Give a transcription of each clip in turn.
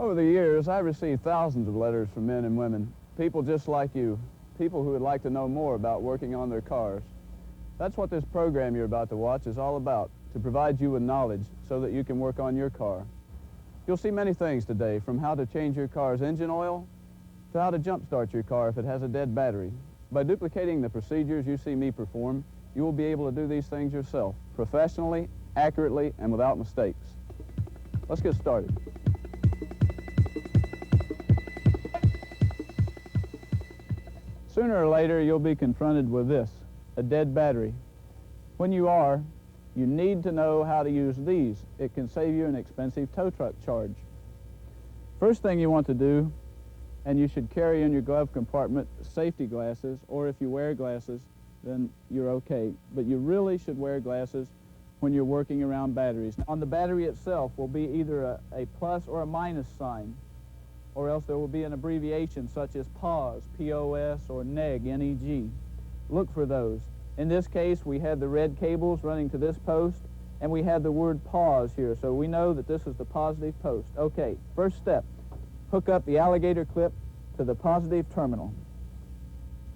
Over the years, I've received thousands of letters from men and women, people just like you, people who would like to know more about working on their cars. That's what this program you're about to watch is all about, to provide you with knowledge so that you can work on your car. You'll see many things today, from how to change your car's engine oil to how to jump-start your car if it has a dead battery. By duplicating the procedures you see me perform, you will be able to do these things yourself, professionally, accurately, and without mistakes. Let's get started. Sooner or later, you'll be confronted with this, a dead battery. When you are, you need to know how to use these. It can save you an expensive tow truck charge. First thing you want to do, and you should carry in your glove compartment safety glasses, or if you wear glasses, then you're okay. But you really should wear glasses when you're working around batteries. On the battery itself will be either a plus or a minus sign, or else there will be an abbreviation such as POS, P-O-S, or NEG, N-E-G. Look for those. In this case, we had the red cables running to this post, and we had the word POS here, so we know that this is the positive post. Okay, first step, hook up the alligator clip to the positive terminal.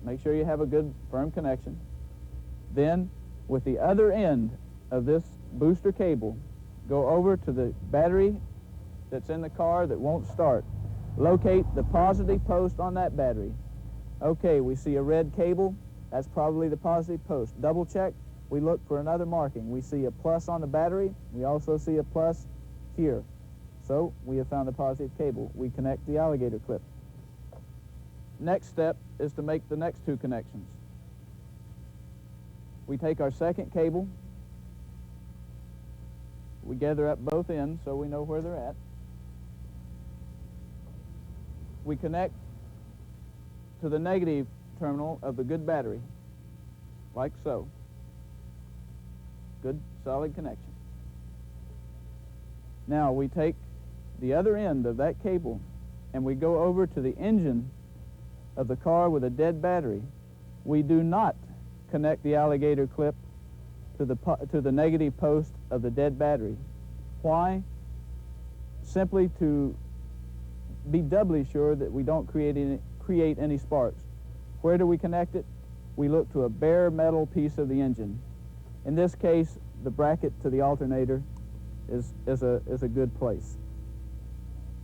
Make sure you have a good, firm connection. Then, with the other end of this booster cable, go over to the battery that's in the car that won't start. Locate the positive post on that battery. Okay, we see a red cable. That's probably the positive post. Double check. We look for another marking. We see a plus on the battery. We also see a plus here. So we have found the positive cable. We connect the alligator clip. Next step is to make the next two connections. We take our second cable. We gather up both ends so we know where they're at. We connect to the negative terminal of the good battery, like so. Good, solid connection. Now we take the other end of that cable and we go over to the engine of the car with a dead battery. We do not connect the alligator clip to the negative post of the dead battery. Why? Simply to be doubly sure that we don't create any sparks. Where do we connect it? We look to a bare metal piece of the engine. In this case, the bracket to the alternator is a good place.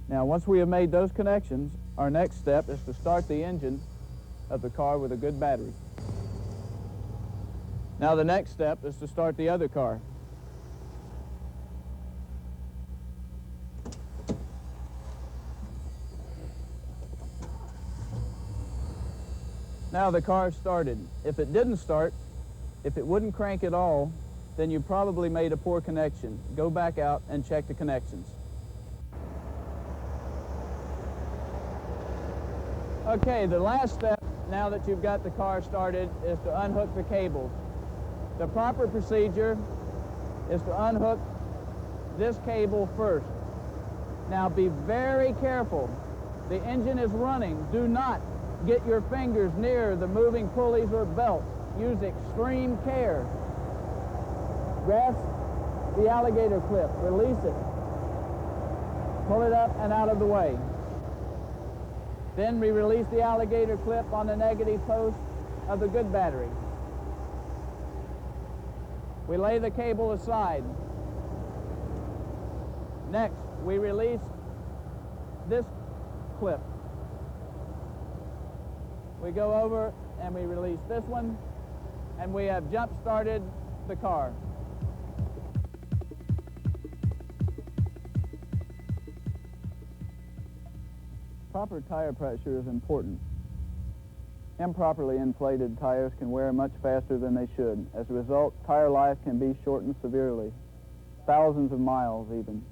Now, once we have made those connections, our next step is to start the engine of the car with a good battery. Now, the next step is to start the other car. Now the car started. If it didn't start, if it wouldn't crank at all, then you probably made a poor connection. Go back out and check the connections. Okay, the last step, now that you've got the car started, is to unhook the cables. The proper procedure is to unhook this cable first. Now be very careful. The engine is running. Do not get your fingers near the moving pulleys or belts. Use extreme care. Grasp the alligator clip. Release it. Pull it up and out of the way. Then we release the alligator clip on the negative post of the good battery. We lay the cable aside. Next, we release this clip. We go over and we release this one, and we have jump-started the car. Proper tire pressure is important. Improperly inflated tires can wear much faster than they should. As a result, tire life can be shortened severely, thousands of miles even.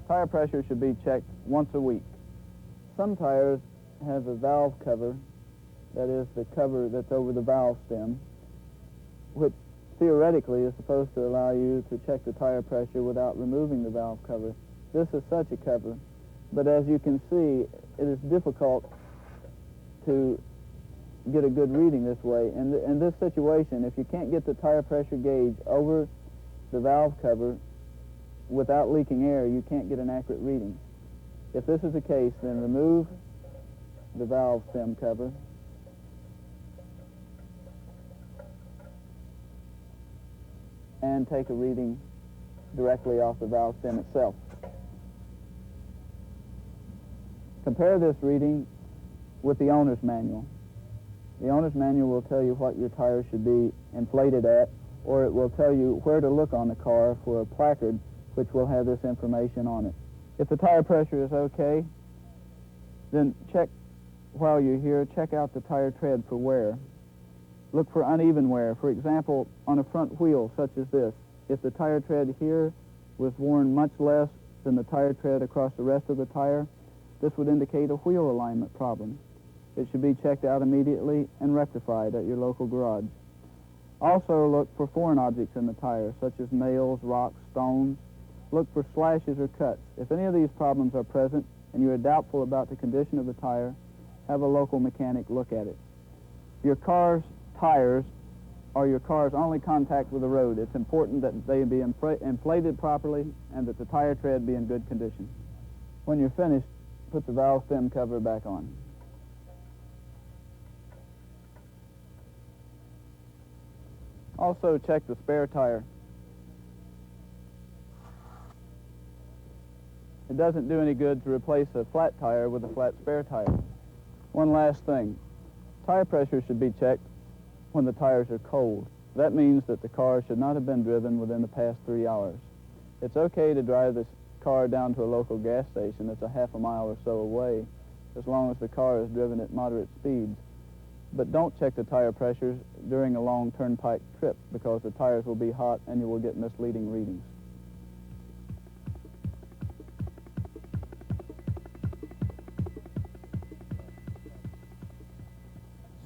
Tire pressure should be checked once a week. Some tires have a valve cover, that is the cover that's over the valve stem, which theoretically is supposed to allow you to check the tire pressure without removing the valve cover. This is such a cover, but as you can see, it is difficult to get a good reading this way. In this situation, if you can't get the tire pressure gauge over the valve cover without leaking air, you can't get an accurate reading. If this is the case, then remove the valve stem cover and take a reading directly off the valve stem itself. Compare this reading with the owner's manual. The owner's manual will tell you what your tires should be inflated at, or it will tell you where to look on the car for a placard which will have this information on it. If the tire pressure is okay, then check while you're here, check out the tire tread for wear. Look for uneven wear. For example, on a front wheel such as this, if the tire tread here was worn much less than the tire tread across the rest of the tire, this would indicate a wheel alignment problem. It should be checked out immediately and rectified at your local garage. Also look for foreign objects in the tire, such as nails, rocks, stones. Look for slashes or cuts. If any of these problems are present and you are doubtful about the condition of the tire, have a local mechanic look at it. Your car's tires are your car's only contact with the road. It's important that they be inflated properly and that the tire tread be in good condition. When you're finished, put the valve stem cover back on. Also check the spare tire. It doesn't do any good to replace a flat tire with a flat spare tire. One last thing. Tire pressure should be checked when the tires are cold. That means that the car should not have been driven within the past 3 hours. It's okay to drive this car down to a local gas station that's a half a mile or so away, as long as the car is driven at moderate speeds. But don't check the tire pressures during a long turnpike trip, because the tires will be hot and you will get misleading readings.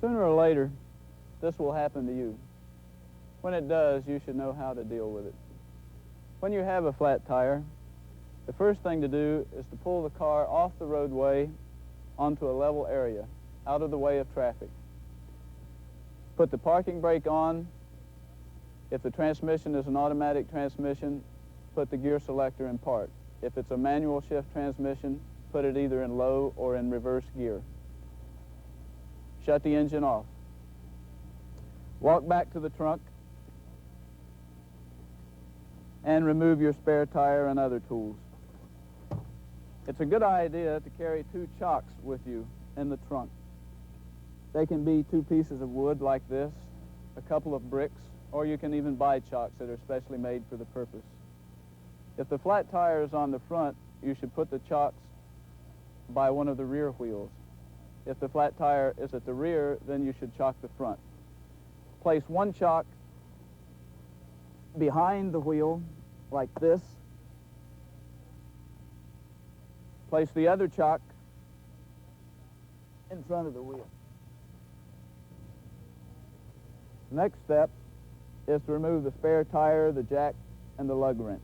Sooner or later, this will happen to you. When it does, you should know how to deal with it. When you have a flat tire, the first thing to do is to pull the car off the roadway onto a level area, out of the way of traffic. Put the parking brake on. If the transmission is an automatic transmission, put the gear selector in park. If it's a manual shift transmission, put it either in low or in reverse gear. Shut the engine off. Walk back to the trunk and remove your spare tire and other tools. It's a good idea to carry 2 chocks with you in the trunk. They can be 2 pieces of wood like this, a couple of bricks, or you can even buy chocks that are specially made for the purpose. If the flat tire is on the front, you should put the chocks by one of the rear wheels. If the flat tire is at the rear, then you should chock the front. Place 1 chock behind the wheel, like this. Place the other chock in front of the wheel. The next step is to remove the spare tire, the jack, and the lug wrench.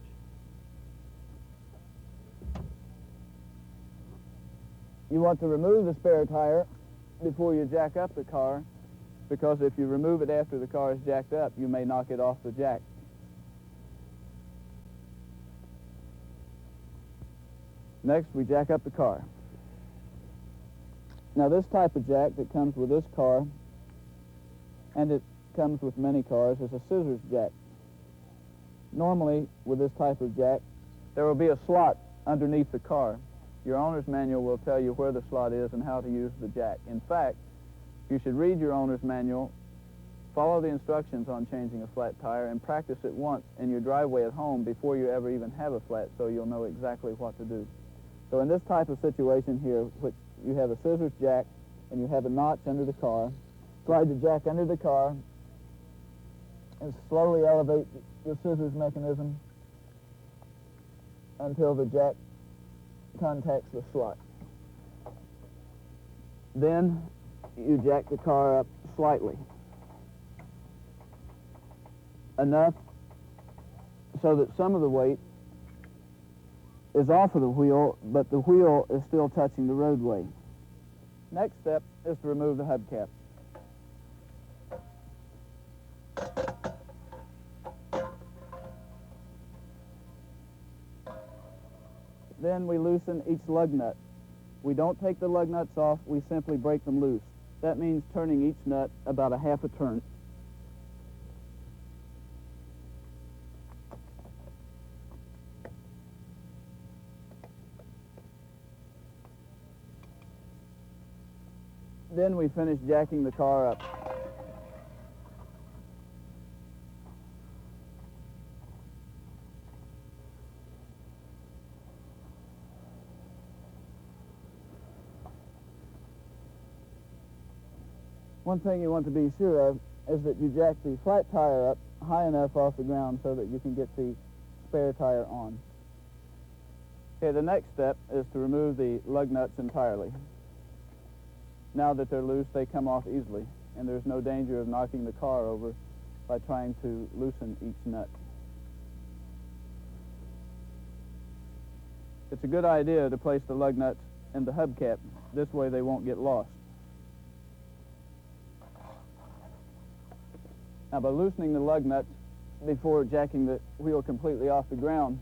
You want to remove the spare tire before you jack up the car, because if you remove it after the car is jacked up, you may knock it off the jack. Next, we jack up the car. Now, this type of jack that comes with this car, and it comes with many cars, is a scissors jack. Normally, with this type of jack, there will be a slot underneath the car. Your owner's manual will tell you where the slot is and how to use the jack. In fact, you should read your owner's manual, follow the instructions on changing a flat tire, and practice it once in your driveway at home before you ever even have a flat, so you'll know exactly what to do. So in this type of situation here, which you have a scissors jack and you have a notch under the car, slide the jack under the car and slowly elevate the scissors mechanism until the jack contacts the slot. Then you jack the car up slightly, enough so that some of the weight is off of the wheel, but the wheel is still touching the roadway. Next step is to remove the hubcap. Then we loosen each lug nut. We don't take the lug nuts off, we simply break them loose. That means turning each nut about a half a turn. Then we finish jacking the car up. One thing you want to be sure of is that you jack the flat tire up high enough off the ground so that you can get the spare tire on. Okay, the next step is to remove the lug nuts entirely. Now that they're loose, they come off easily, and there's no danger of knocking the car over by trying to loosen each nut. It's a good idea to place the lug nuts in the hubcap. This way they won't get lost. Now, by loosening the lug nuts before jacking the wheel completely off the ground,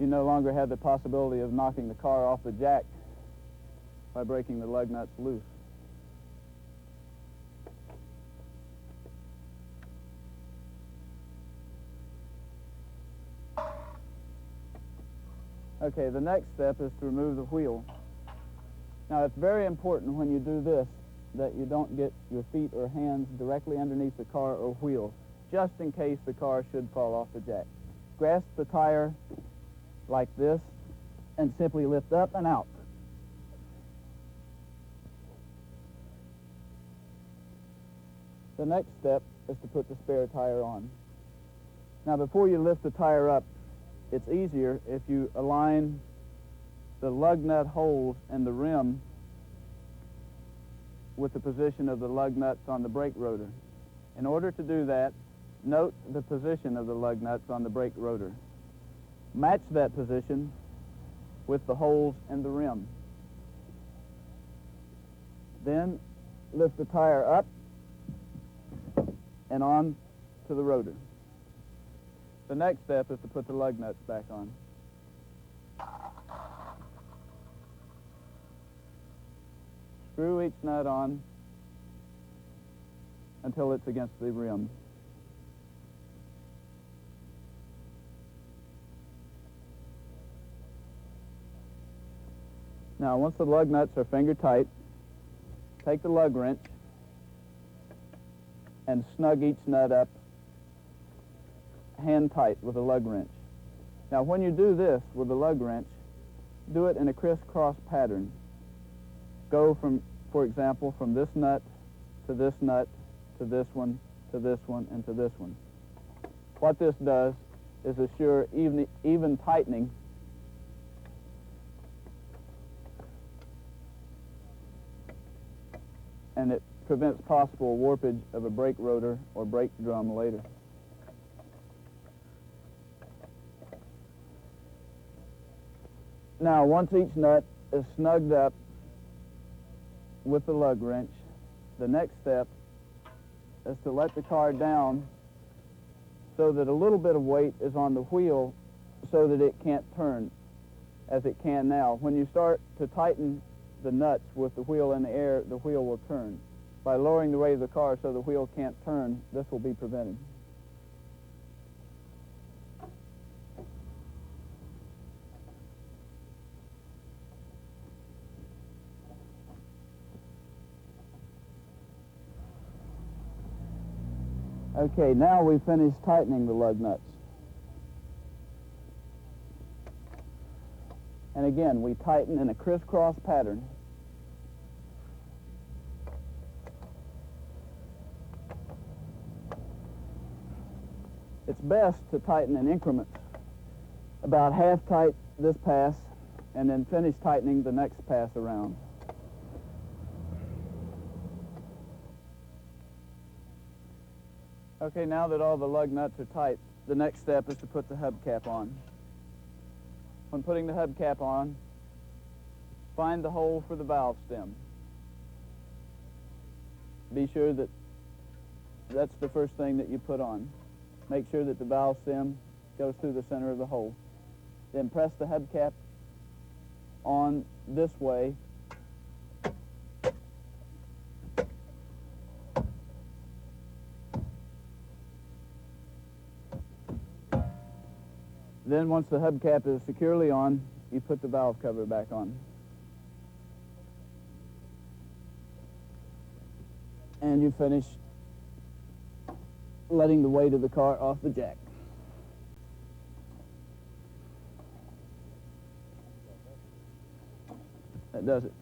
you no longer have the possibility of knocking the car off the jack by breaking the lug nuts loose. Okay, the next step is to remove the wheel. Now, it's very important when you do this that you don't get your feet or hands directly underneath the car or wheel, just in case the car should fall off the jack. Grasp the tire like this and simply lift up and out. The next step is to put the spare tire on. Now, before you lift the tire up, it's easier if you align the lug nut holes and the rim with the position of the lug nuts on the brake rotor. In order to do that, note the position of the lug nuts on the brake rotor. Match that position with the holes and the rim. Then lift the tire up and on to the rotor. The next step is to put the lug nuts back on. Screw each nut on until it's against the rim. Now, once the lug nuts are finger tight, take the lug wrench and snug each nut up hand tight with a lug wrench. Now, when you do this with the lug wrench, do it in a crisscross pattern. Go from, for example, from this nut to this nut to this one to this one and to this one. What this does is assure even tightening and it prevents possible warpage of a brake rotor or brake drum later. Now, once each nut is snugged up with the lug wrench, the next step is to let the car down so that a little bit of weight is on the wheel so that it can't turn as it can now. When you start to tighten the nuts with the wheel in the air, the wheel will turn. By lowering the weight of the car so the wheel can't turn, this will be prevented. Okay, now we've finished tightening the lug nuts. And again, we tighten in a crisscross pattern. It's best to tighten in increments. About half tight this pass, and then finish tightening the next pass around. Okay, now that all the lug nuts are tight, the next step is to put the hubcap on. When putting the hubcap on, find the hole for the valve stem. Be sure that that's the first thing that you put on. Make sure that the valve stem goes through the center of the hole. Then press the hubcap on this way. Then once the hubcap is securely on, you put the valve cover back on. And you finish letting the weight of the car off the jack. That does it.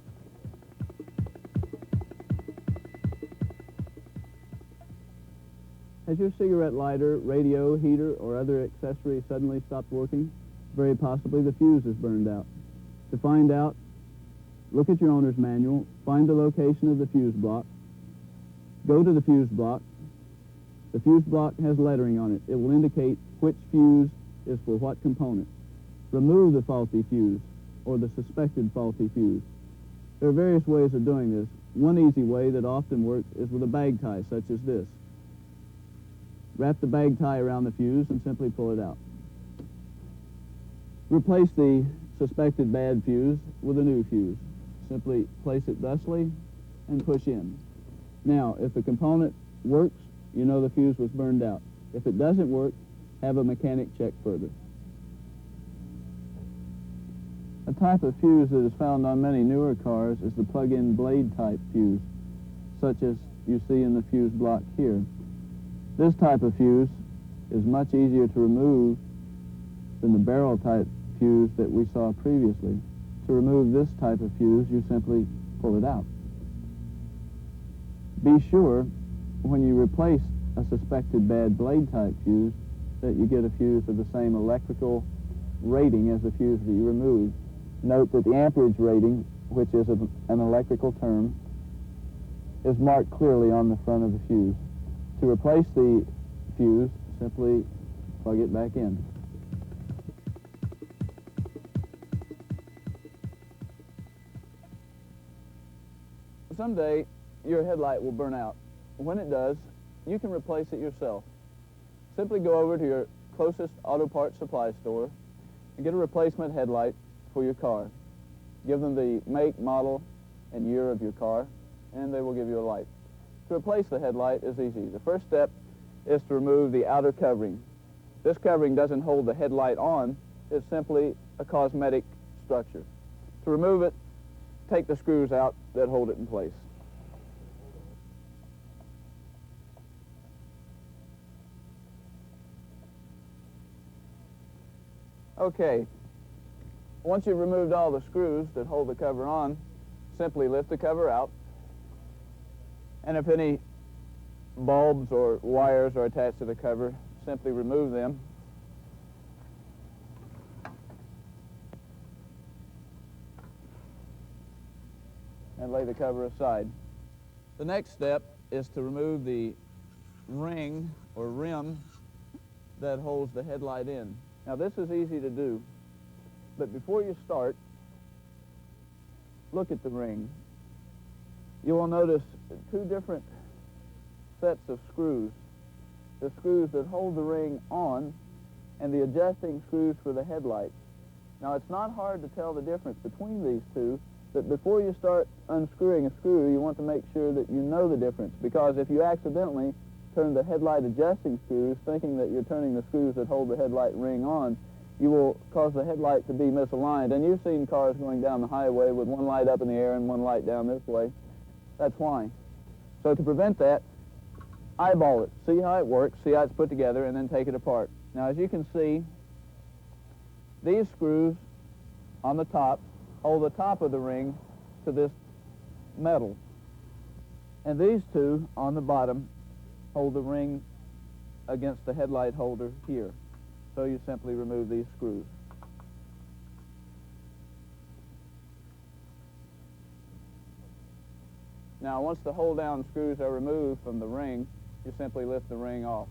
Has your cigarette lighter, radio, heater, or other accessory suddenly stopped working? Very possibly the fuse is burned out. To find out, look at your owner's manual, find the location of the fuse block, go to the fuse block. The fuse block has lettering on it. It will indicate which fuse is for what component. Remove the faulty fuse or the suspected faulty fuse. There are various ways of doing this. One easy way that often works is with a bag tie such as this. Wrap the bag tie around the fuse and simply pull it out. Replace the suspected bad fuse with a new fuse. Simply place it thusly and push in. Now, if the component works, you know the fuse was burned out. If it doesn't work, have a mechanic check further. A type of fuse that is found on many newer cars is the plug-in blade type fuse, such as you see in the fuse block here. This type of fuse is much easier to remove than the barrel type fuse that we saw previously. To remove this type of fuse, you simply pull it out. Be sure when you replace a suspected bad blade type fuse that you get a fuse of the same electrical rating as the fuse that you removed. Note that the amperage rating, which is an electrical term, is marked clearly on the front of the fuse. To replace the fuse, simply plug it back in. Someday, your headlight will burn out. When it does, you can replace it yourself. Simply go over to your closest auto parts supply store and get a replacement headlight for your car. Give them the make, model, and year of your car, and they will give you a light. To replace the headlight is easy. The first step is to remove the outer covering. This covering doesn't hold the headlight on. It's simply a cosmetic structure. To remove it, take the screws out that hold it in place. Okay, once you've removed all the screws that hold the cover on, simply lift the cover out, and if any bulbs or wires are attached to the cover, simply remove them. And lay the cover aside. The next step is to remove the ring or rim that holds the headlight in. Now this is easy to do, but before you start, look at the ring. You will notice two different sets of screws. The screws that hold the ring on and the adjusting screws for the headlight. Now it's not hard to tell the difference between these two, but before you start unscrewing a screw, you want to make sure that you know the difference, because if you accidentally turn the headlight adjusting screws, thinking that you're turning the screws that hold the headlight ring on, you will cause the headlight to be misaligned. And you've seen cars going down the highway with one light up in the air and one light down this way. That's why. So to prevent that, eyeball it. See how it works, see how it's put together, and then take it apart. Now, as you can see, these screws on the top hold the top of the ring to this metal. And these two on the bottom hold the ring against the headlight holder here. So you simply remove these screws. Now, once the hold-down screws are removed from the ring, you simply lift the ring off.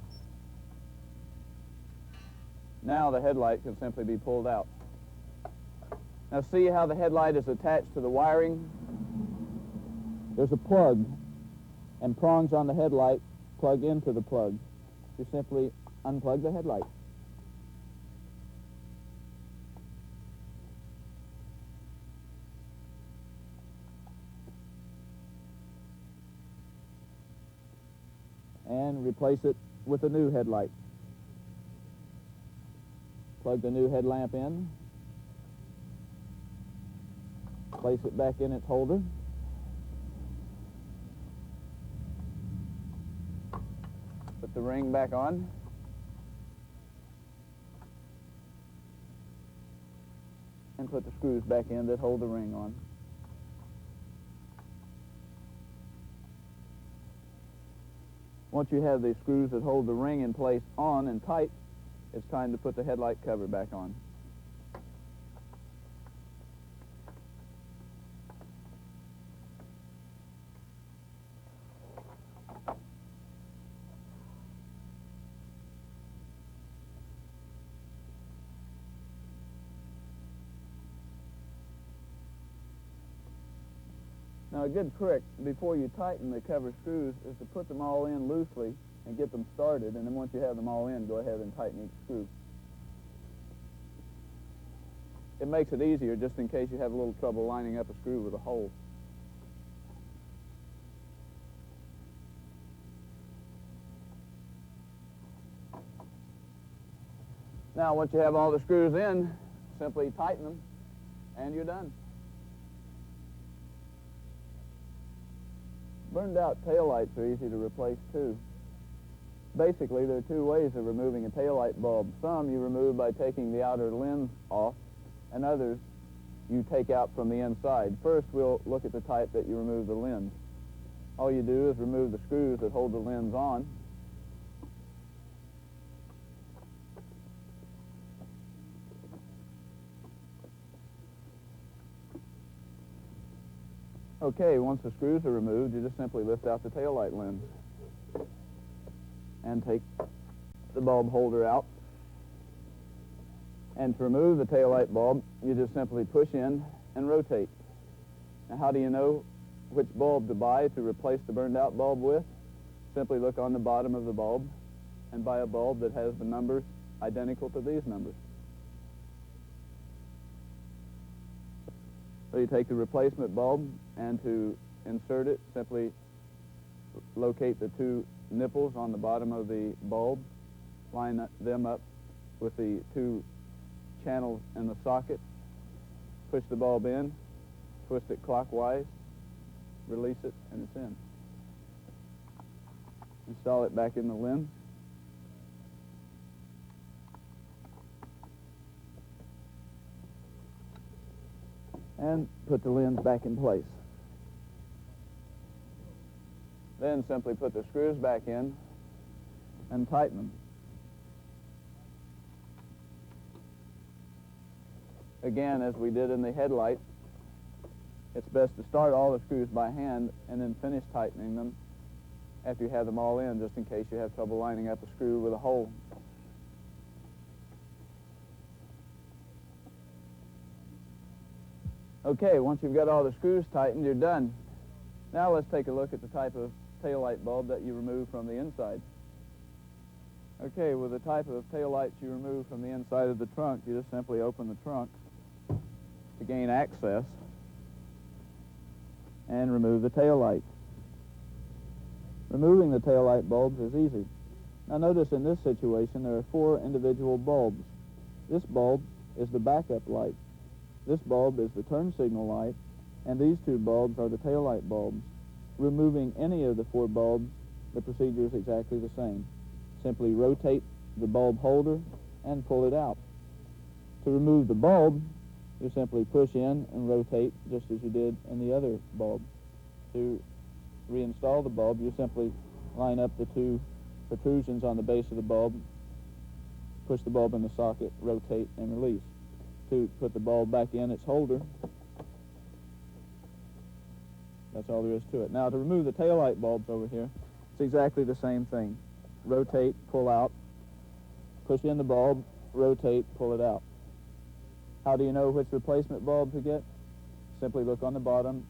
Now the headlight can simply be pulled out. Now see how the headlight is attached to the wiring? There's a plug, and prongs on the headlight plug into the plug. You simply unplug the headlight. and replace it with a new headlight. Plug the new headlamp in, place it back in its holder, put the ring back on, and put the screws back in that hold the ring on. Once you have the screws that hold the ring in place on and tight, it's time to put the headlight cover back on. Now, a good trick before you tighten the cover screws is to put them all in loosely and get them started, and then once you have them all in, go ahead and tighten each screw. It makes it easier just in case you have a little trouble lining up a screw with a hole. Now, once you have all the screws in, simply tighten them, and you're done. Burned out taillights are easy to replace too. Basically, there are two ways of removing a taillight bulb. Some you remove by taking the outer lens off, and others you take out from the inside. First, we'll look at the type that you remove the lens. All you do is remove the screws that hold the lens on. Okay, once the screws are removed, you just simply lift out the taillight lens and take the bulb holder out. And to remove the taillight bulb, you just simply push in and rotate. Now, how do you know which bulb to buy to replace the burned out bulb with? Simply look on the bottom of the bulb and buy a bulb that has the numbers identical to these numbers. So you take the replacement bulb, and to insert it, simply locate the two nipples on the bottom of the bulb, line them up with the two channels in the socket, push the bulb in, twist it clockwise, release it, and it's in. Install it back in the lens. And put the lens back in place. Then simply put the screws back in and tighten them. Again, as we did in the headlight, it's best to start all the screws by hand and then finish tightening them after you have them all in, just in case you have trouble lining up a screw with a hole. Okay, once you've got all the screws tightened, you're done. Now let's take a look at the type of taillight bulb that you remove from the inside. Okay, with the type of taillights you remove from the inside of the trunk, you just simply open the trunk to gain access and remove the taillight. Removing the taillight bulbs is easy. Now notice in this situation there are 4 individual bulbs. This bulb is the backup light. This bulb is the turn signal light, and these 2 bulbs are the taillight bulbs. Removing any of the 4 bulbs, the procedure is exactly the same. Simply rotate the bulb holder and pull it out. To remove the bulb, you simply push in and rotate just as you did in the other bulb. To reinstall the bulb, you simply line up the 2 protrusions on the base of the bulb, push the bulb in the socket, rotate, and release. To put the bulb back in its holder, that's all there is to it. Now, to remove the taillight bulbs over here, it's exactly the same thing. Rotate, pull out, push in the bulb, rotate, pull it out. How do you know which replacement bulb to get? Simply look on the bottom,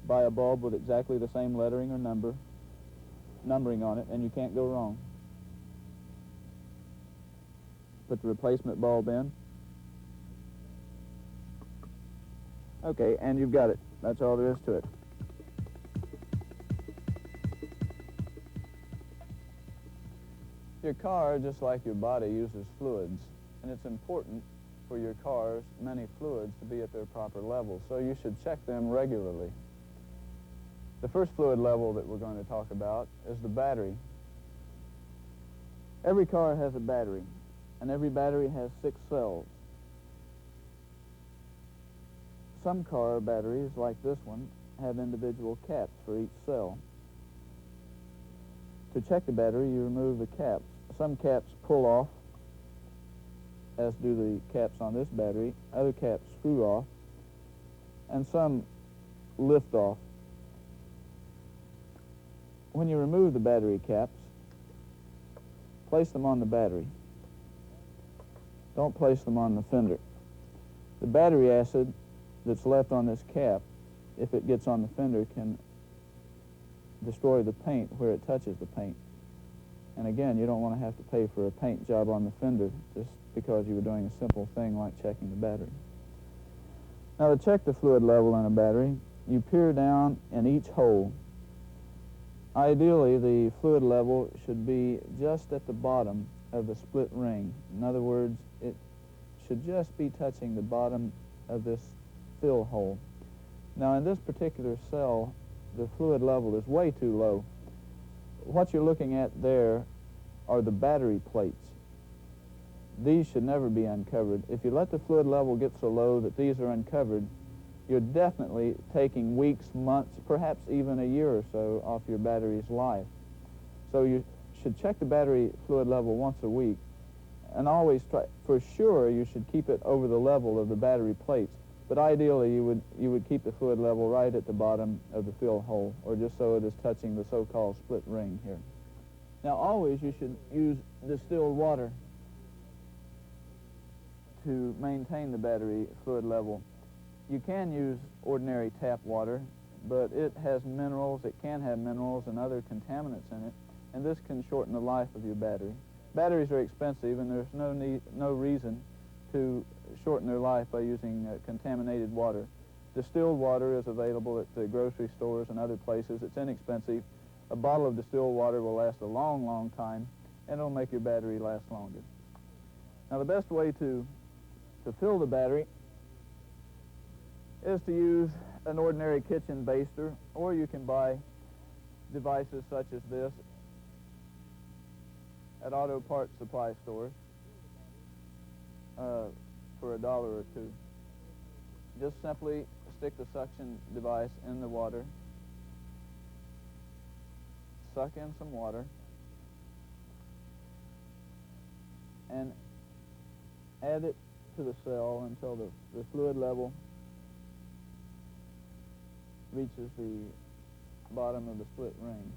buy a bulb with exactly the same lettering or numbering on it, and you can't go wrong. Put the replacement bulb in. Okay, and you've got it. That's all there is to it. Your car, just like your body, uses fluids, and it's important for your car's many fluids to be at their proper level, so you should check them regularly. The first fluid level that we're going to talk about is the battery. Every car has a battery, and every battery has 6 cells. Some car batteries, like this one, have individual caps for each cell. To check the battery, you remove the caps. Some caps pull off, as do the caps on this battery. Other caps screw off, and some lift off. When you remove the battery caps, place them on the battery. Don't place them on the fender. The battery acid that's left on this cap, if it gets on the fender, can destroy the paint where it touches the paint. And again, you don't want to have to pay for a paint job on the fender just because you were doing a simple thing like checking the battery. Now, to check the fluid level in a battery, you peer down in each hole. Ideally, the fluid level should be just at the bottom of the split ring. In other words, it should just be touching the bottom of this fill hole. Now, in this particular cell, the fluid level is way too low. What you're looking at there are the battery plates. These should never be uncovered. If you let the fluid level get so low that these are uncovered, you're definitely taking weeks, months, perhaps even a year or so off your battery's life. So you should check the battery fluid level once a week, and always try, for sure, you should keep it over the level of the battery plates. But ideally, you would keep the fluid level right at the bottom of the fill hole, or just so it is touching the so-called split ring here. Now, always you should use distilled water to maintain the battery fluid level. You can use ordinary tap water, but it has minerals, it can have minerals and other contaminants in it, and this can shorten the life of your battery. Batteries are expensive, and there's no reason to shorten their life by using contaminated water. Distilled water is available at the grocery stores and other places. It's inexpensive. A bottle of distilled water will last a long, long time, and it'll make your battery last longer. Now, the best way to fill the battery is to use an ordinary kitchen baster, or you can buy devices such as this at auto parts supply stores for $1 or $2. Just simply stick the suction device in the water, suck in some water, and add it to the cell until the fluid level reaches the bottom of the split ring.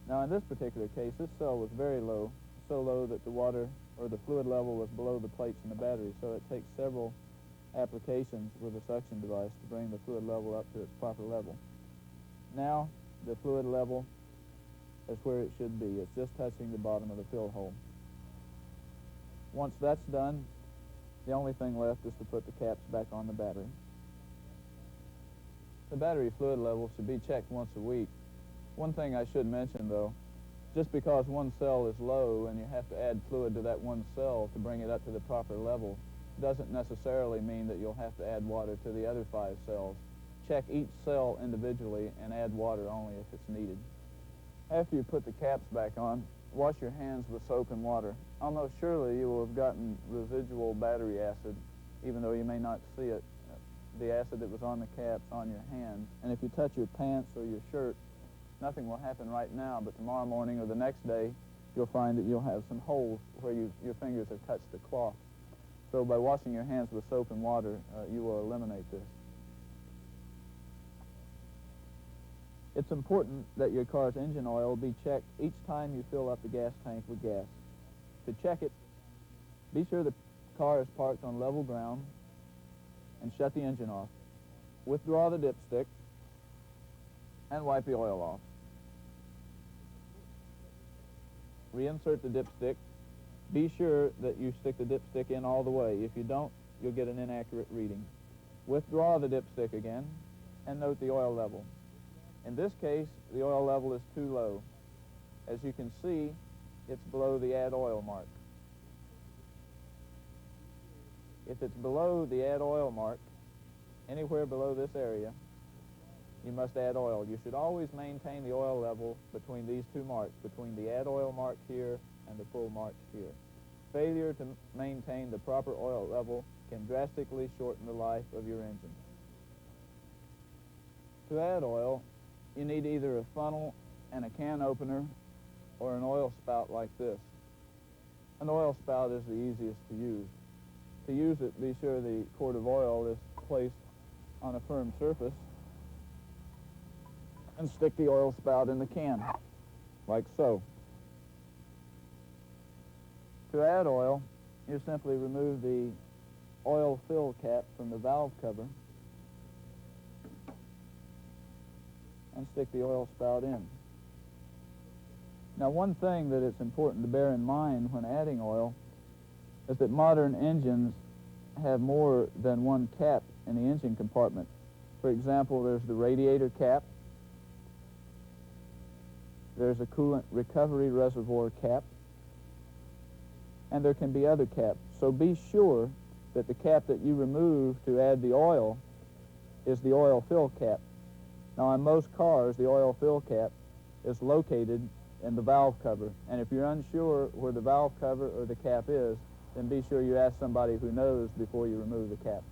Now, in this particular case, this cell was very low, so low that the water or the fluid level was below the plates in the battery, so it takes several applications with a suction device to bring the fluid level up to its proper level. Now, the fluid level is where it should be. It's just touching the bottom of the fill hole. Once that's done, the only thing left is to put the caps back on the battery. The battery fluid level should be checked once a week. One thing I should mention, though, just because one cell is low and you have to add fluid to that one cell to bring it up to the proper level doesn't necessarily mean that you'll have to add water to the other 5 cells. Check each cell individually and add water only if it's needed. After you put the caps back on, wash your hands with soap and water. Almost surely you will have gotten residual battery acid, even though you may not see it. The acid that was on the caps on your hands. And if you touch your pants or your shirt, nothing will happen right now, but tomorrow morning or the next day, you'll find that you'll have some holes where your fingers have touched the cloth. So by washing your hands with soap and water, you will eliminate this. It's important that your car's engine oil be checked each time you fill up the gas tank with gas. To check it, be sure the car is parked on level ground and shut the engine off. Withdraw the dipstick and wipe the oil off. Reinsert the dipstick. Be sure that you stick the dipstick in all the way. If you don't, you'll get an inaccurate reading. Withdraw the dipstick again and note the oil level. In this case, the oil level is too low. As you can see, it's below the add oil mark. If it's below the add oil mark, anywhere below this area, you must add oil. You should always maintain the oil level between these two marks, between the add oil mark here and the full mark here. Failure to maintain the proper oil level can drastically shorten the life of your engine. To add oil, you need either a funnel and a can opener or an oil spout like this. An oil spout is the easiest to use. To use it, be sure the quart of oil is placed on a firm surface and stick the oil spout in the can, like so. To add oil, you simply remove the oil fill cap from the valve cover and stick the oil spout in. Now, one thing that it's important to bear in mind when adding oil is that modern engines have more than one cap in the engine compartment. For example, there's the radiator cap, there's a coolant recovery reservoir cap, and there can be other caps. So be sure that the cap that you remove to add the oil is the oil fill cap. Now, on most cars, the oil fill cap is located in the valve cover, and if you're unsure where the valve cover or the cap is, then be sure you ask somebody who knows before you remove the cap.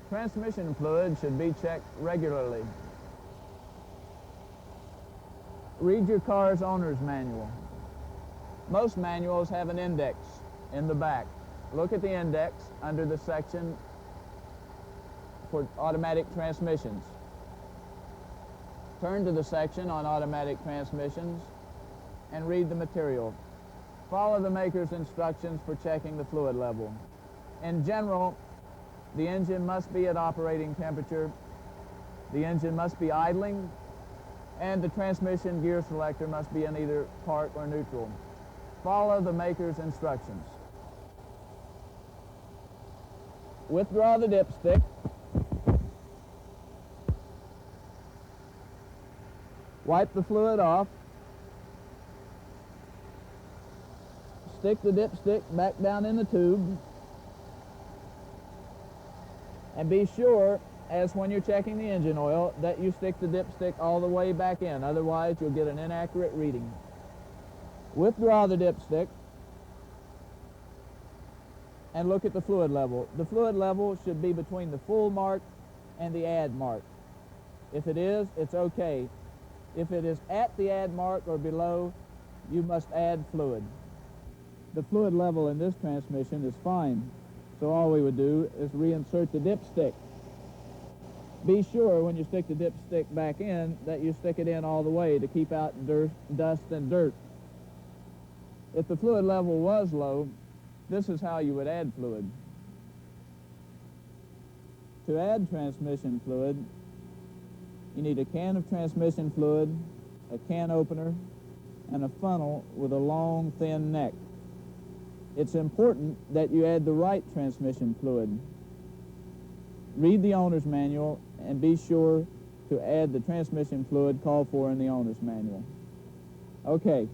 Transmission fluid should be checked regularly. Read your car's owner's manual. Most manuals have an index in the back. Look at the index under the section for automatic transmissions. Turn to the section on automatic transmissions and read the material. Follow the maker's instructions for checking the fluid level. In general, the engine must be at operating temperature, the engine must be idling, and the transmission gear selector must be in either park or neutral. Follow the maker's instructions. Withdraw the dipstick. Wipe the fluid off. Stick the dipstick back down in the tube. And be sure, as when you're checking the engine oil, that you stick the dipstick all the way back in. Otherwise, you'll get an inaccurate reading. Withdraw the dipstick and look at the fluid level. The fluid level should be between the full mark and the add mark. If it is, it's okay. If it is at the add mark or below, you must add fluid. The fluid level in this transmission is fine, so all we would do is reinsert the dipstick. Be sure when you stick the dipstick back in that you stick it in all the way to keep out dust and dirt. If the fluid level was low, this is how you would add fluid. To add transmission fluid, you need a can of transmission fluid, a can opener, and a funnel with a long, thin neck. It's important that you add the right transmission fluid. Read the owner's manual and be sure to add the transmission fluid called for in the owner's manual. Okay.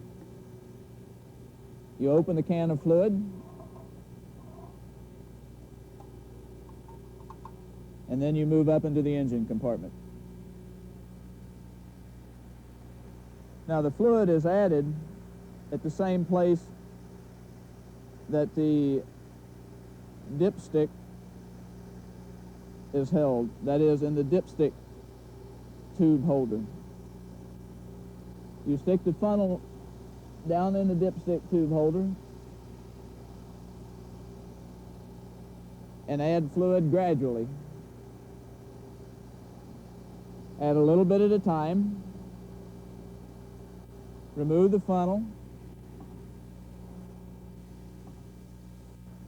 You open the can of fluid, and then you move up into the engine compartment. Now, the fluid is added at the same place that the dipstick is held, that is, in the dipstick tube holder. You stick the funnel down in the dipstick tube holder and add fluid gradually. Add a little bit at a time. Remove the funnel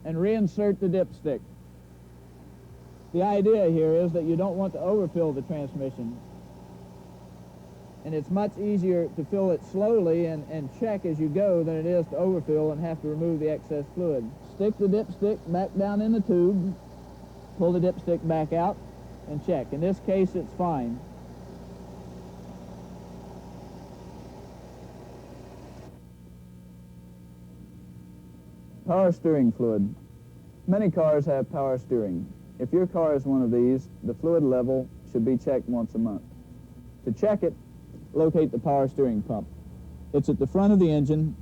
and reinsert the dipstick. The idea here is that you don't want to overfill the transmission. And it's much easier to fill it slowly and check as you go than it is to overfill and have to remove the excess fluid. Stick the dipstick back down in the tube, pull the dipstick back out, and check. In this case, it's fine. Power steering fluid. Many cars have power steering. If your car is one of these, the fluid level should be checked once a month. To check it, locate the power steering pump. It's at the front of the engine,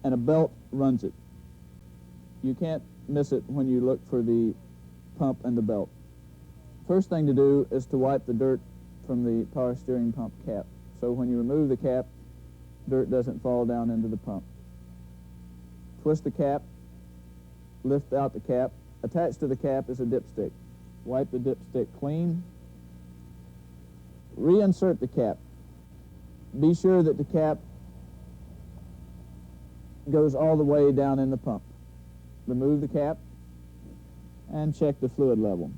and a belt runs it. You can't miss it when you look for the pump and the belt. First thing to do is to wipe the dirt from the power steering pump cap. So when you remove the cap, dirt doesn't fall down into the pump. Twist the cap, lift out the cap. Attached to the cap is a dipstick. Wipe the dipstick clean. Reinsert the cap. Be sure that the cap goes all the way down in the pump. Remove the cap and check the fluid level.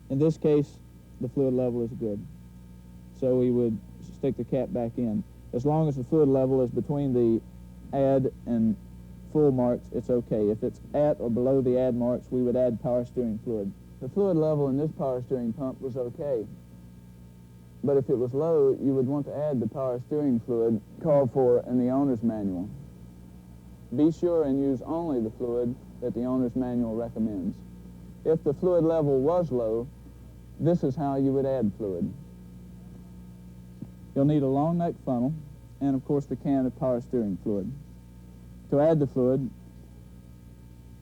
In this case, the fluid level is good. So we would stick the cap back in. As long as the fluid level is between the add and full marks, it's okay. If it's at or below the add marks, we would add power steering fluid. The fluid level in this power steering pump was okay. But if it was low, you would want to add the power steering fluid called for in the owner's manual. Be sure and use only the fluid that the owner's manual recommends. If the fluid level was low, this is how you would add fluid. You'll need a long neck funnel and, of course, the can of power steering fluid. To add the fluid,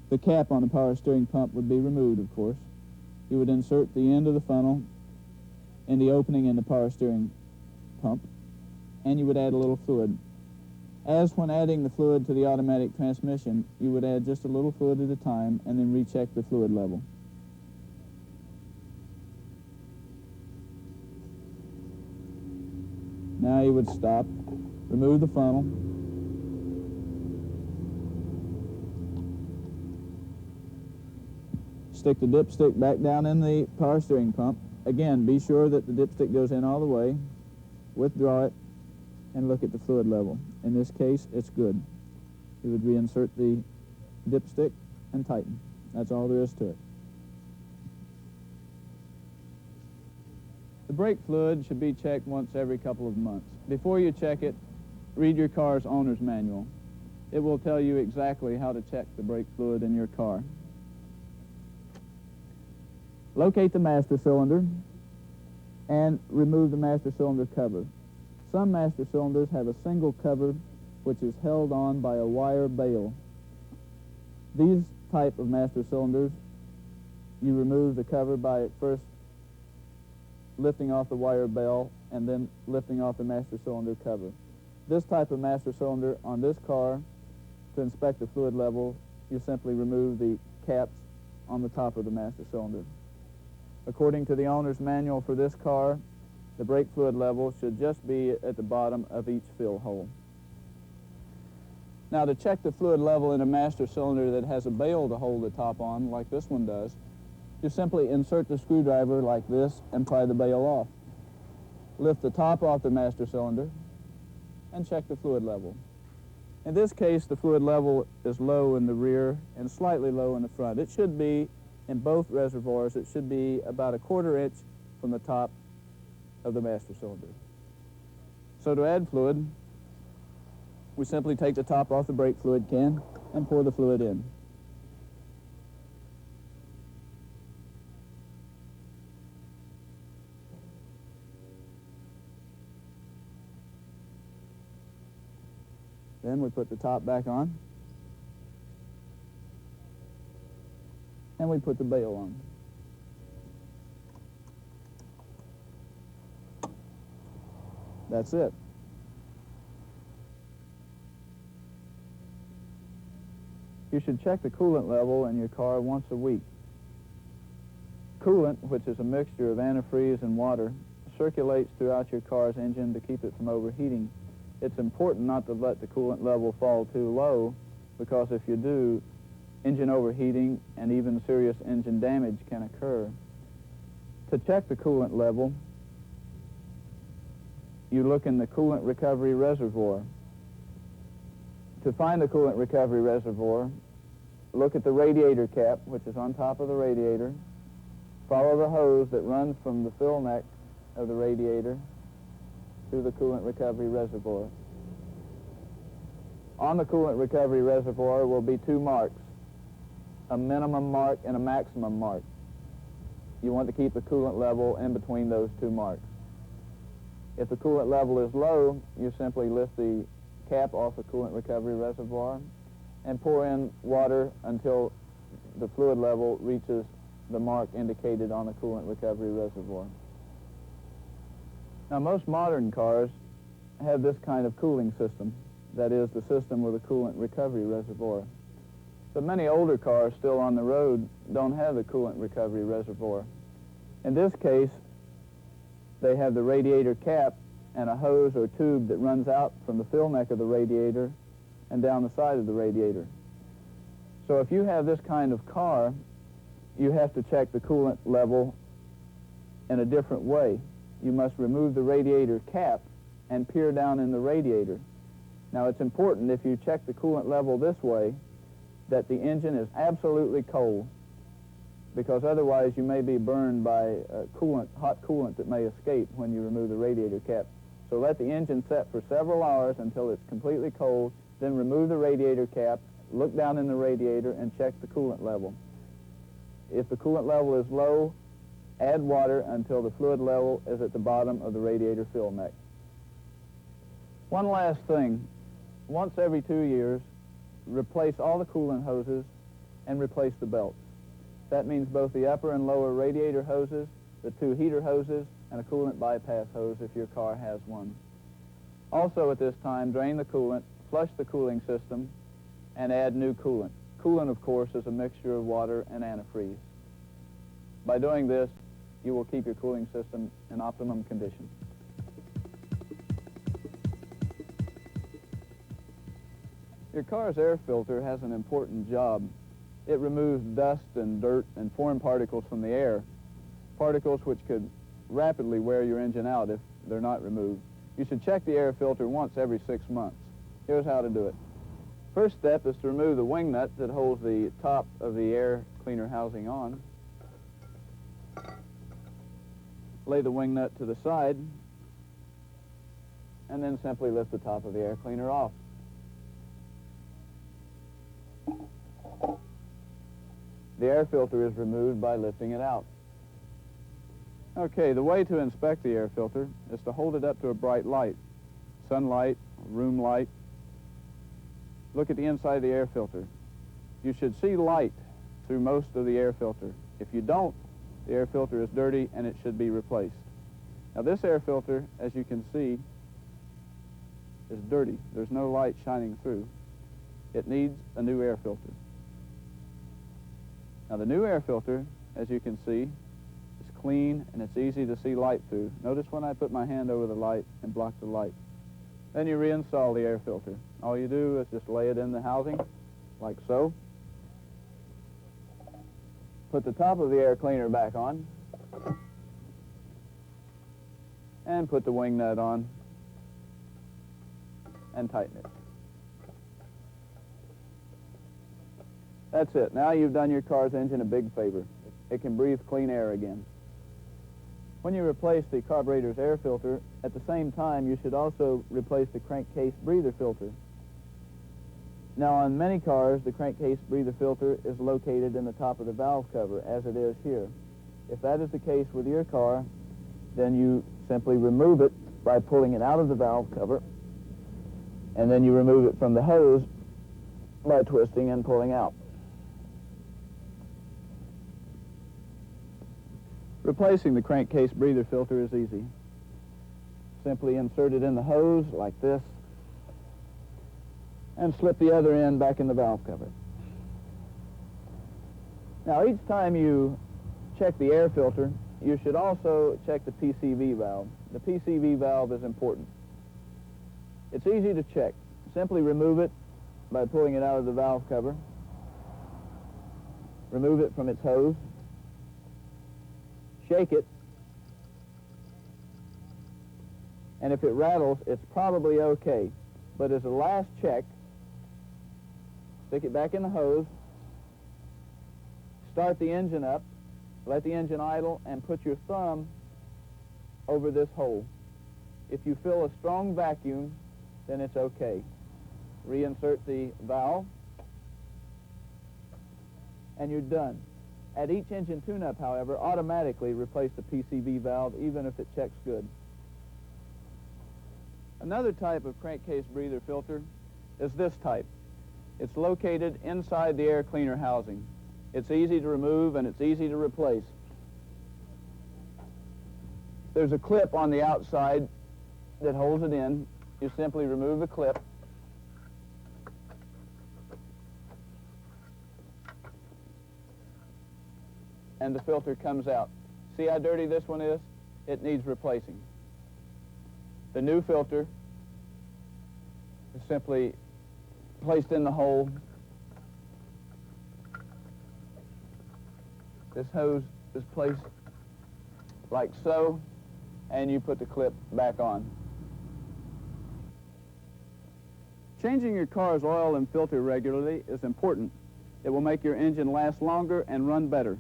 the cap on the power steering pump would be removed, of course. You would insert the end of the funnel in the opening in the power steering pump, and you would add a little fluid. As when adding the fluid to the automatic transmission, you would add just a little fluid at a time and then recheck the fluid level. Now you would stop, remove the funnel, stick the dipstick back down in the power steering pump. Again, be sure that the dipstick goes in all the way, withdraw it, and look at the fluid level. In this case, it's good. You would reinsert the dipstick and tighten. That's all there is to it. The brake fluid should be checked once every couple of months. Before you check it, read your car's owner's manual. It will tell you exactly how to check the brake fluid in your car. Locate the master cylinder and remove the master cylinder cover. Some master cylinders have a single cover which is held on by a wire bail. These type of master cylinders, you remove the cover by first lifting off the wire bail and then lifting off the master cylinder cover. This type of master cylinder on this car, to inspect the fluid level, you simply remove the caps on the top of the master cylinder. According to the owner's manual for this car, the brake fluid level should just be at the bottom of each fill hole. Now, to check the fluid level in a master cylinder that has a bail to hold the top on, like this one does, you simply insert the screwdriver like this and pry the bail off. Lift the top off the master cylinder and check the fluid level. In this case, the fluid level is low in the rear and slightly low in the front. It should be, in both reservoirs, it should be about 1/4 inch from the top of the master cylinder. So to add fluid, we simply take the top off the brake fluid can and pour the fluid in. Then we put the top back on, and we put the bail on. That's it. You should check the coolant level in your car once a week. Coolant, which is a mixture of antifreeze and water, circulates throughout your car's engine to keep it from overheating. It's important not to let the coolant level fall too low, because if you do, engine overheating and even serious engine damage can occur. To check the coolant level, you look in the coolant recovery reservoir. To find the coolant recovery reservoir, look at the radiator cap, which is on top of the radiator. Follow the hose that runs from the fill neck of the radiator to the coolant recovery reservoir. On the coolant recovery reservoir will be two marks, a minimum mark and a maximum mark. You want to keep the coolant level in between those two marks. If the coolant level is low, you simply lift the cap off the coolant recovery reservoir and pour in water until the fluid level reaches the mark indicated on the coolant recovery reservoir. Now, most modern cars have this kind of cooling system, that is, the system with a coolant recovery reservoir. But many older cars still on the road don't have the coolant recovery reservoir. In this case, they have the radiator cap and a hose or tube that runs out from the fill neck of the radiator and down the side of the radiator. So if you have this kind of car, you have to check the coolant level in a different way. You must remove the radiator cap and peer down in the radiator. Now, it's important, if you check the coolant level this way, that the engine is absolutely cold, because otherwise you may be burned by hot coolant that may escape when you remove the radiator cap. So let the engine set for several hours until it's completely cold, then remove the radiator cap, look down in the radiator, and check the coolant level. If the coolant level is low, add water until the fluid level is at the bottom of the radiator fill neck. One last thing. Once every 2 years, replace all the coolant hoses and replace the belts. That means both the upper and lower radiator hoses, the two heater hoses, and a coolant bypass hose if your car has one. Also at this time, drain the coolant, flush the cooling system, and add new coolant. Coolant, of course, is a mixture of water and antifreeze. By doing this, you will keep your cooling system in optimum condition. Your car's air filter has an important job. It removes dust and dirt and foreign particles from the air, particles which could rapidly wear your engine out if they're not removed. You should check the air filter once every 6 months. Here's how to do it. First step is to remove the wing nut that holds the top of the air cleaner housing on. Lay the wing nut to the side, and then simply lift the top of the air cleaner off. The air filter is removed by lifting it out. Okay, the way to inspect the air filter is to hold it up to a bright light, sunlight, room light. Look at the inside of the air filter. You should see light through most of the air filter. If you don't, the air filter is dirty and it should be replaced. Now, this air filter, as you can see, is dirty. There's no light shining through. It needs a new air filter. Now, the new air filter, as you can see, is clean and it's easy to see light through. Notice when I put my hand over the light and block the light. Then you reinstall the air filter. All you do is just lay it in the housing, like so. Put the top of the air cleaner back on, and put the wing nut on, and tighten it. That's it. Now you've done your car's engine a big favor. It can breathe clean air again. When you replace the carburetor's air filter, at the same time you should also replace the crankcase breather filter. Now, on many cars, the crankcase breather filter is located in the top of the valve cover, as it is here. If that is the case with your car, then you simply remove it by pulling it out of the valve cover, and then you remove it from the hose by twisting and pulling out. Replacing the crankcase breather filter is easy. Simply insert it in the hose like this, and slip the other end back in the valve cover. Now, each time you check the air filter, you should also check the PCV valve. The PCV valve is important. It's easy to check. Simply remove it by pulling it out of the valve cover. Remove it from its hose. Shake it. And if it rattles, it's probably okay. But as a last check, stick it back in the hose Start the engine up, let the engine idle, and put your thumb over this hole. If you feel a strong vacuum, then it's okay. Reinsert the valve, and you're done. At each engine tune-up, however, automatically replace the PCV valve, even if it checks good. Another type of crankcase breather filter is this type. It's located inside the air cleaner housing. It's easy to remove and it's easy to replace. There's a clip on the outside that holds it in. You simply remove the clip. And the filter comes out. See how dirty this one is? It needs replacing. The new filter is simply placed in the hole. This hose is placed like so, and you put the clip back on. Changing your car's oil and filter regularly is important. It will make your engine last longer and run better.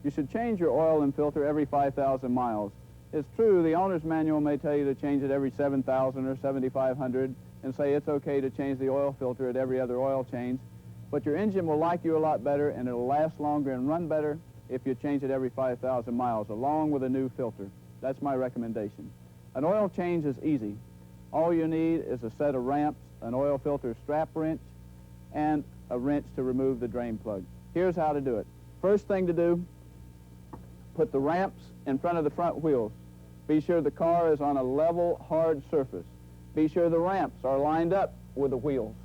You should change your oil and filter every 5,000 miles. It's true, the owner's manual may tell you to change it every 7,000 or 7,500 and say it's okay to change the oil filter at every other oil change, but your engine will like you a lot better and it'll last longer and run better if you change it every 5,000 miles, along with a new filter. That's my recommendation. An oil change is easy. All you need is a set of ramps, an oil filter strap wrench, and a wrench to remove the drain plug. Here's how to do it. First thing to do, put the ramps in front of the front wheels. Be sure the car is on a level, hard surface. Be sure the ramps are lined up with the wheels.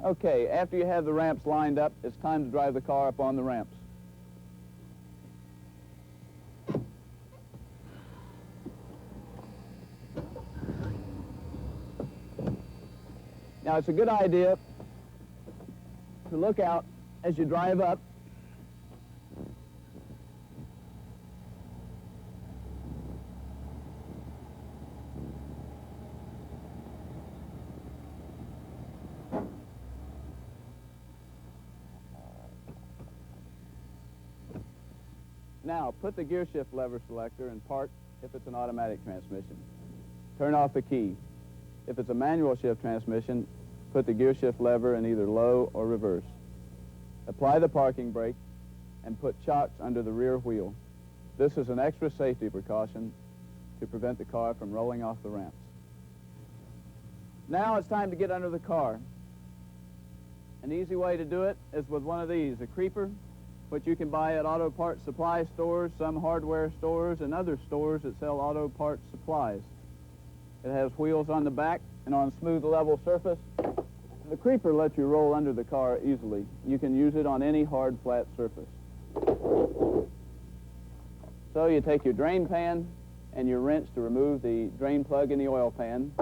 Okay, after you have the ramps lined up, it's time to drive the car up on the ramps. Now, it's a good idea to look out as you drive up. Now, put the gear shift lever selector in park if it's an automatic transmission. Turn off the key. If it's a manual shift transmission, put the gear shift lever in either low or reverse. Apply the parking brake and put chocks under the rear wheel. This is an extra safety precaution to prevent the car from rolling off the ramps. Now it's time to get under the car. An easy way to do it is with one of these, a creeper, which you can buy at auto parts supply stores, some hardware stores, and other stores that sell auto parts supplies. It has wheels on the back and on smooth level surface. The creeper lets you roll under the car easily. You can use it on any hard flat surface. So you take your drain pan and your wrench to remove the drain plug in the oil pan,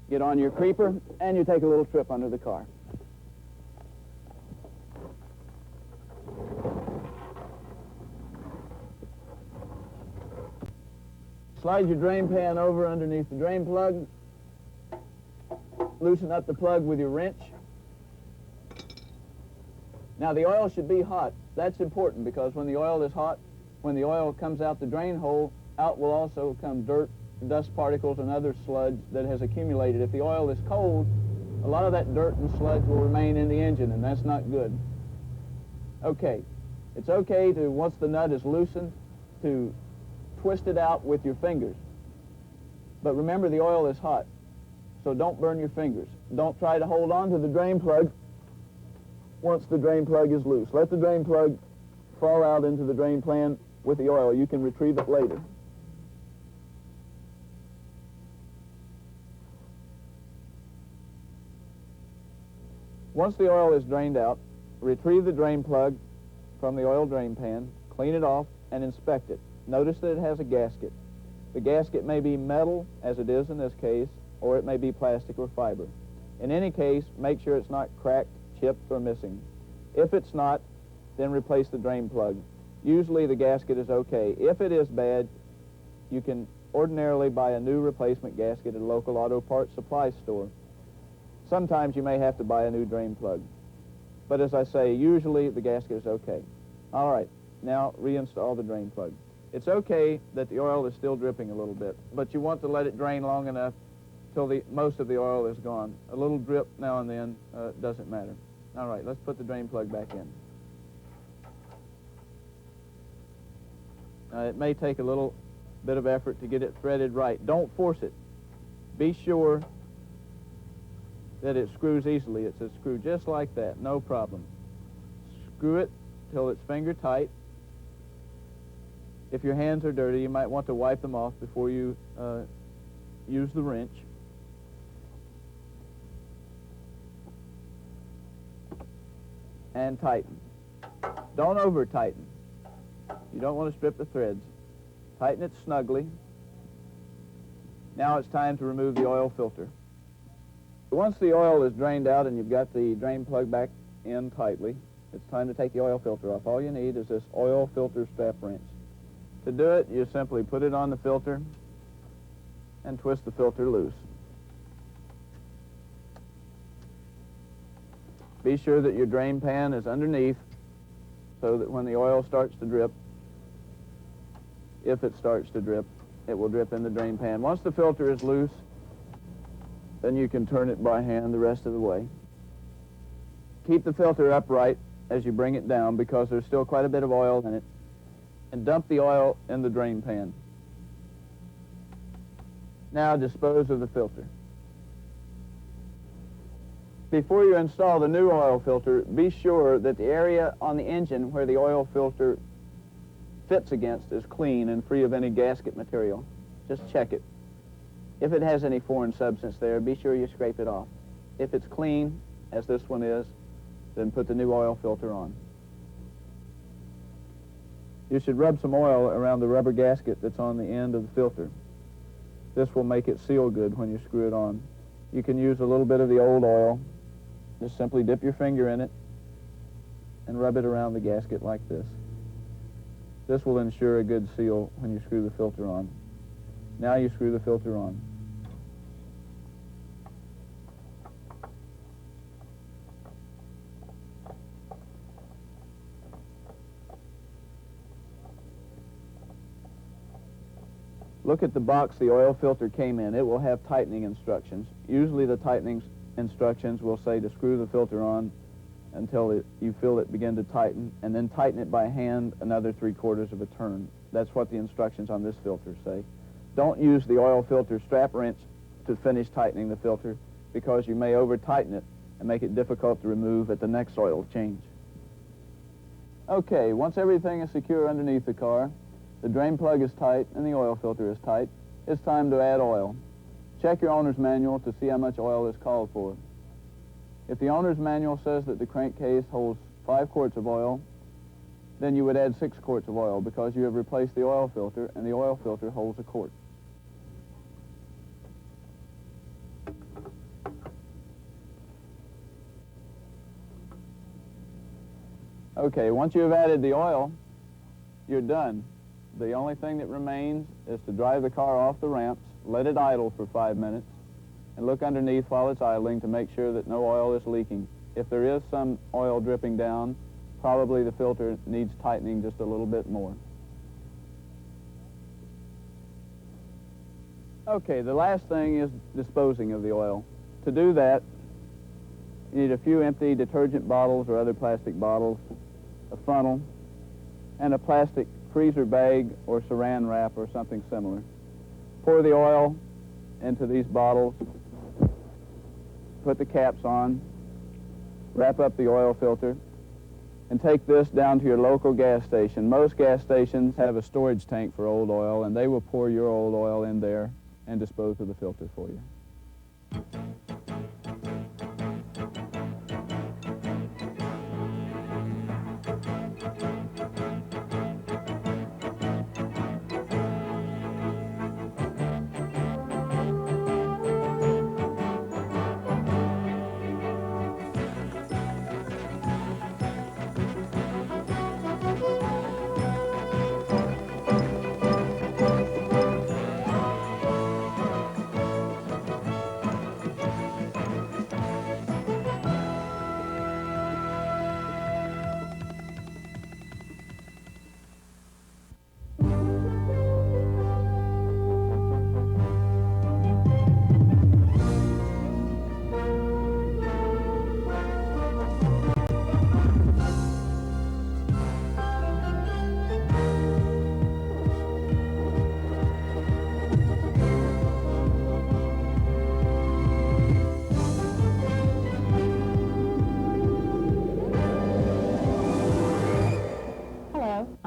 get on your creeper, and you take a little trip under the car. Slide your drain pan over underneath the drain plug. Loosen up the plug with your wrench. Now the oil should be hot. That's important because when the oil is hot, when the oil comes out the drain hole, out will also come dirt, dust particles, and other sludge that has accumulated. If the oil is cold, a lot of that dirt and sludge will remain in the engine, and that's not good. Okay, it's okay to, once the nut is loosened, to twist it out with your fingers. But remember, the oil is hot, so don't burn your fingers. Don't try to hold on to the drain plug once the drain plug is loose. Let the drain plug fall out into the drain pan with the oil. You can retrieve it later. Once the oil is drained out, retrieve the drain plug from the oil drain pan, clean it off, and inspect it. Notice that it has a gasket. The gasket may be metal, as it is in this case, or it may be plastic or fiber. In any case, make sure it's not cracked, chipped, or missing. If it's not, then replace the drain plug. Usually the gasket is okay. If it is bad, you can ordinarily buy a new replacement gasket at a local auto parts supply store. Sometimes you may have to buy a new drain plug. But as I say, usually the gasket is okay. All right, now reinstall the drain plug. It's okay that the oil is still dripping a little bit, but you want to let it drain long enough till most of the oil is gone. A little drip now and then doesn't matter. All right, let's put the drain plug back in. It may take a little bit of effort to get it threaded right. Don't force it. Be sure that it screws easily. It's a screw just like that, no problem. Screw it till it's finger tight. If your hands are dirty, you might want to wipe them off before you use the wrench. And tighten. Don't over tighten. You don't want to strip the threads. Tighten it snugly. Now it's time to remove the oil filter. Once the oil is drained out and you've got the drain plug back in tightly, it's time to take the oil filter off. All you need is this oil filter strap wrench. To do it, you simply put it on the filter and twist the filter loose. Be sure that your drain pan is underneath so that when the oil starts to drip, if it starts to drip, it will drip in the drain pan. Once the filter is loose, then you can turn it by hand the rest of the way. Keep the filter upright as you bring it down because there's still quite a bit of oil in it, and dump the oil in the drain pan. Now dispose of the filter. Before you install the new oil filter, be sure that the area on the engine where the oil filter fits against is clean and free of any gasket material. Just check it. If it has any foreign substance there, be sure you scrape it off. If it's clean, as this one is, then put the new oil filter on. You should rub some oil around the rubber gasket that's on the end of the filter. This will make it seal good when you screw it on. You can use a little bit of the old oil. Just simply dip your finger in it and rub it around the gasket like this. This will ensure a good seal when you screw the filter on. Now you screw the filter on. Look at the box the oil filter came in. It will have tightening instructions. Usually the tightening instructions will say to screw the filter on until you feel it begin to tighten, and then tighten it by hand another 3/4 of a turn. That's what the instructions on this filter say. Don't use the oil filter strap wrench to finish tightening the filter because you may over-tighten it and make it difficult to remove at the next oil change. Okay, once everything is secure underneath the car, the drain plug is tight and the oil filter is tight, it's time to add oil. Check your owner's manual to see how much oil is called for. If the owner's manual says that the crankcase holds 5 quarts of oil, then you would add 6 quarts of oil because you have replaced the oil filter and the oil filter holds a quart. Okay, once you have added the oil, you're done. The only thing that remains is to drive the car off the ramps, let it idle for 5 minutes, and look underneath while it's idling to make sure that no oil is leaking. If there is some oil dripping down, probably the filter needs tightening just a little bit more. Okay, the last thing is disposing of the oil. To do that, you need a few empty detergent bottles or other plastic bottles, a funnel, and a plastic freezer bag or saran wrap or something similar. Pour the oil into these bottles, put the caps on, wrap up the oil filter, and take this down to your local gas station. Most gas stations have a storage tank for old oil, and they will pour your old oil in there and dispose of the filter for you.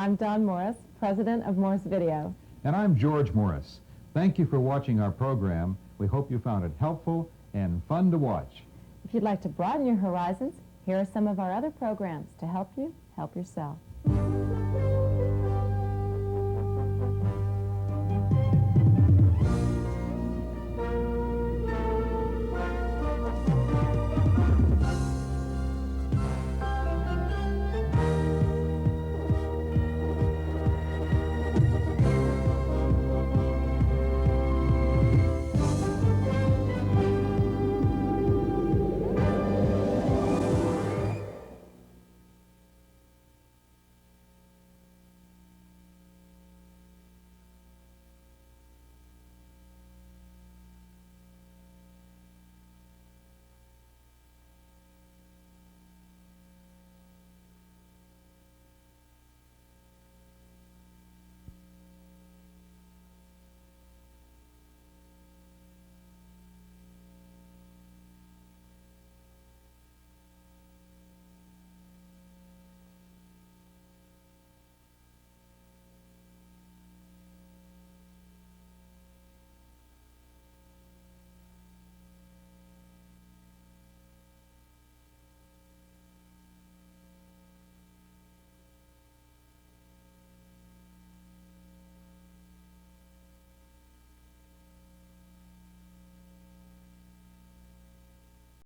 I'm Dawn Morris, president of Morris Video. And I'm George Morris. Thank you for watching our program. We hope you found it helpful and fun to watch. If you'd like to broaden your horizons, here are some of our other programs to help you help yourself.